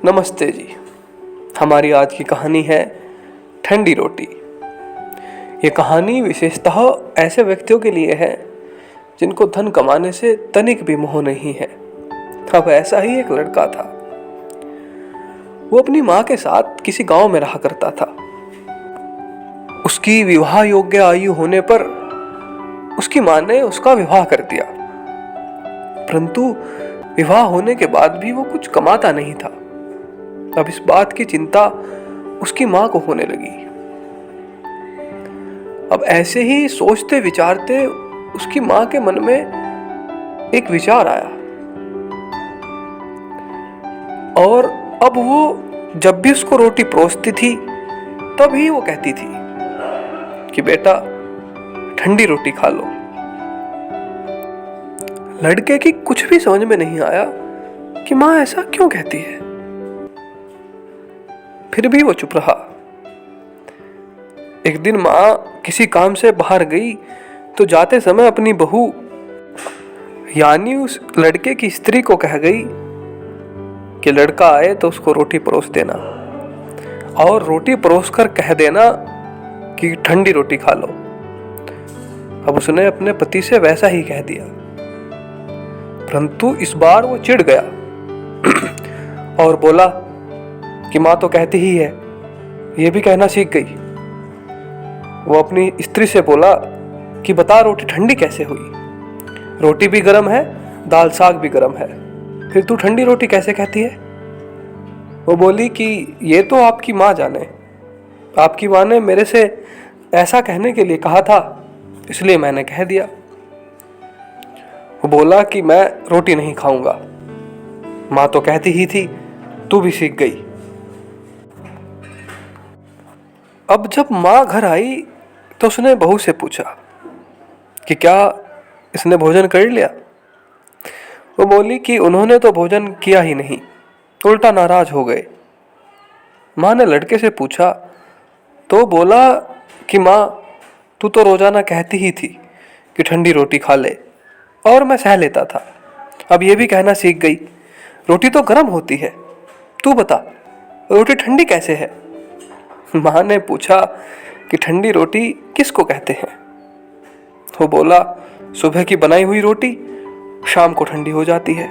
नमस्ते जी। हमारी आज की कहानी है ठंडी रोटी। ये कहानी विशेषतः ऐसे व्यक्तियों के लिए है जिनको धन कमाने से तनिक भी मोह नहीं है। अब ऐसा ही एक लड़का था। वो अपनी माँ के साथ किसी गांव में रहा करता था। उसकी विवाह योग्य आयु होने पर उसकी माँ ने उसका विवाह कर दिया, परंतु विवाह होने के बाद भी वो कुछ कमाता नहीं था। अब इस बात की चिंता उसकी माँ को होने लगी। अब ऐसे ही सोचते विचारते उसकी माँ के मन में एक विचार आया, और अब वो जब भी उसको रोटी परोसती थी तभी वो कहती थी कि बेटा ठंडी रोटी खा लो। लड़के की कुछ भी समझ में नहीं आया कि माँ ऐसा क्यों कहती है। फिर भी वो चुप रहा। एक दिन माँ किसी काम से बाहर गई तो जाते समय अपनी बहू यानी उस लड़के की स्त्री को कह गई कि लड़का आए तो उसको रोटी परोस देना, और रोटी परोस कर कह देना कि ठंडी रोटी खा लो। अब उसने अपने पति से वैसा ही कह दिया, परंतु इस बार वो चिढ़ गया और बोला कि माँ तो कहती ही है, ये भी कहना सीख गई। वो अपनी स्त्री से बोला कि बता रोटी ठंडी कैसे हुई? रोटी भी गर्म है, दाल साग भी गर्म है, फिर तू ठंडी रोटी कैसे कहती है? वो बोली कि ये तो आपकी माँ जाने, आपकी माँ ने मेरे से ऐसा कहने के लिए कहा था, इसलिए मैंने कह दिया। वो बोला कि मैं रोटी नहीं खाऊंगा, माँ तो कहती ही थी, तू भी सीख गई। अब जब माँ घर आई तो उसने बहू से पूछा कि क्या इसने भोजन कर लिया? वो बोली कि उन्होंने तो भोजन किया ही नहीं, उल्टा नाराज हो गए। माँ ने लड़के से पूछा तो बोला कि माँ तू तो रोजाना कहती ही थी कि ठंडी रोटी खा ले, और मैं सह लेता था। अब ये भी कहना सीख गई, रोटी तो गर्म होती है, तू बता रोटी ठंडी कैसे है? माँ ने पूछा कि ठंडी रोटी किसको कहते हैं? वो बोला सुबह की बनाई हुई रोटी शाम को ठंडी हो जाती है।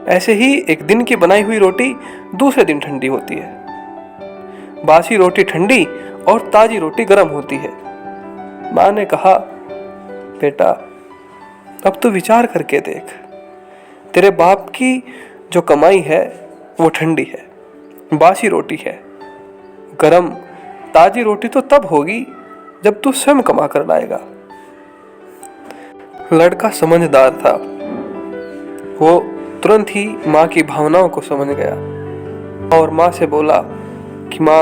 ऐसे ही एक दिन की बनाई हुई रोटी दूसरे दिन ठंडी होती है। बासी रोटी ठंडी और ताजी रोटी गर्म होती है। माँ ने कहा बेटा अब तू विचार करके देख, तेरे बाप की जो कमाई है वो ठंडी है, बासी रोटी है। गरम ताजी रोटी तो तब होगी जब तू स्वयं कमा कर लाएगा। लड़का समझदार था, वो तुरंत ही माँ की भावनाओं को समझ गया और माँ से बोला कि माँ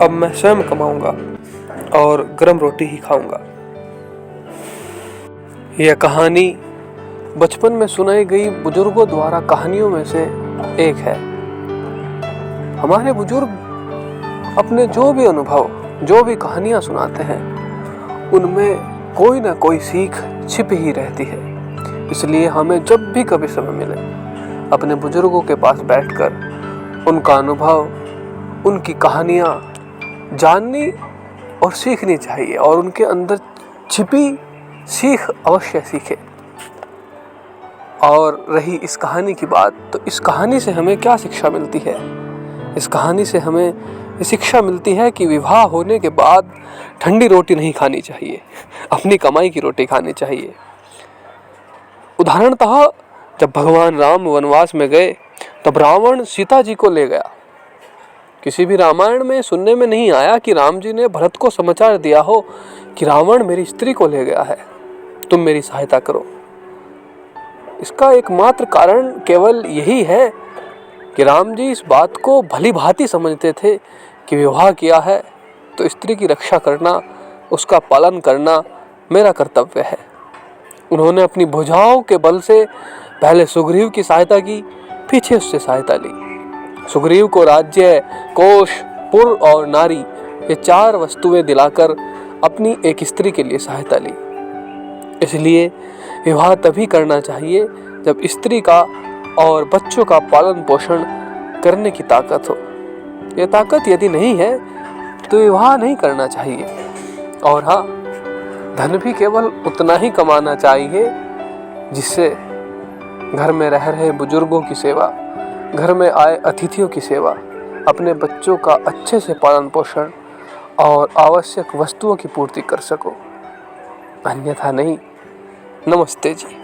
अब मैं स्वयं कमाऊंगा और गरम रोटी ही खाऊंगा। यह कहानी बचपन में सुनाई गई बुजुर्गों द्वारा कहानियों में से एक है। हमारे बुजुर्ग अपने जो भी अनुभव, जो भी कहानियां सुनाते हैं, उनमें कोई ना कोई सीख छिप ही रहती है। इसलिए हमें जब भी कभी समय मिले अपने बुजुर्गों के पास बैठकर उनका अनुभव, उनकी कहानियां जाननी और सीखनी चाहिए, और उनके अंदर छिपी सीख अवश्य सीखे। और रही इस कहानी की बात, तो इस कहानी से हमें क्या शिक्षा मिलती है? इस कहानी से हमें शिक्षा मिलती है कि विवाह होने के बाद ठंडी रोटी नहीं खानी चाहिए, अपनी कमाई की रोटी खानी चाहिए। उदाहरणतः जब भगवान राम वनवास में गए तब रावण सीता जी को ले गया। किसी भी रामायण में सुनने में नहीं आया कि राम जी ने भरत को समाचार दिया हो कि रावण मेरी स्त्री को ले गया है, तुम मेरी सहायता करो। इसका एकमात्र कारण केवल यही है कि राम जी इस बात को भली भांति समझते थे कि विवाह किया है तो स्त्री की रक्षा करना, उसका पालन करना मेरा कर्तव्य है। उन्होंने अपनी भुजाओं के बल से पहले सुग्रीव की सहायता की, पीछे उससे सहायता ली। सुग्रीव को राज्य, कोष, पुर और नारी, ये 4 वस्तुएं दिलाकर अपनी एक स्त्री के लिए सहायता ली। इसलिए विवाह तभी करना चाहिए जब स्त्री का और बच्चों का पालन पोषण करने की ताकत हो। ये ताकत यदि नहीं है तो विवाह नहीं करना चाहिए। और हाँ, धन भी केवल उतना ही कमाना चाहिए जिससे घर में रह रहे बुजुर्गों की सेवा, घर में आए अतिथियों की सेवा, अपने बच्चों का अच्छे से पालन पोषण और आवश्यक वस्तुओं की पूर्ति कर सको, अन्यथा नहीं। नमस्ते जी।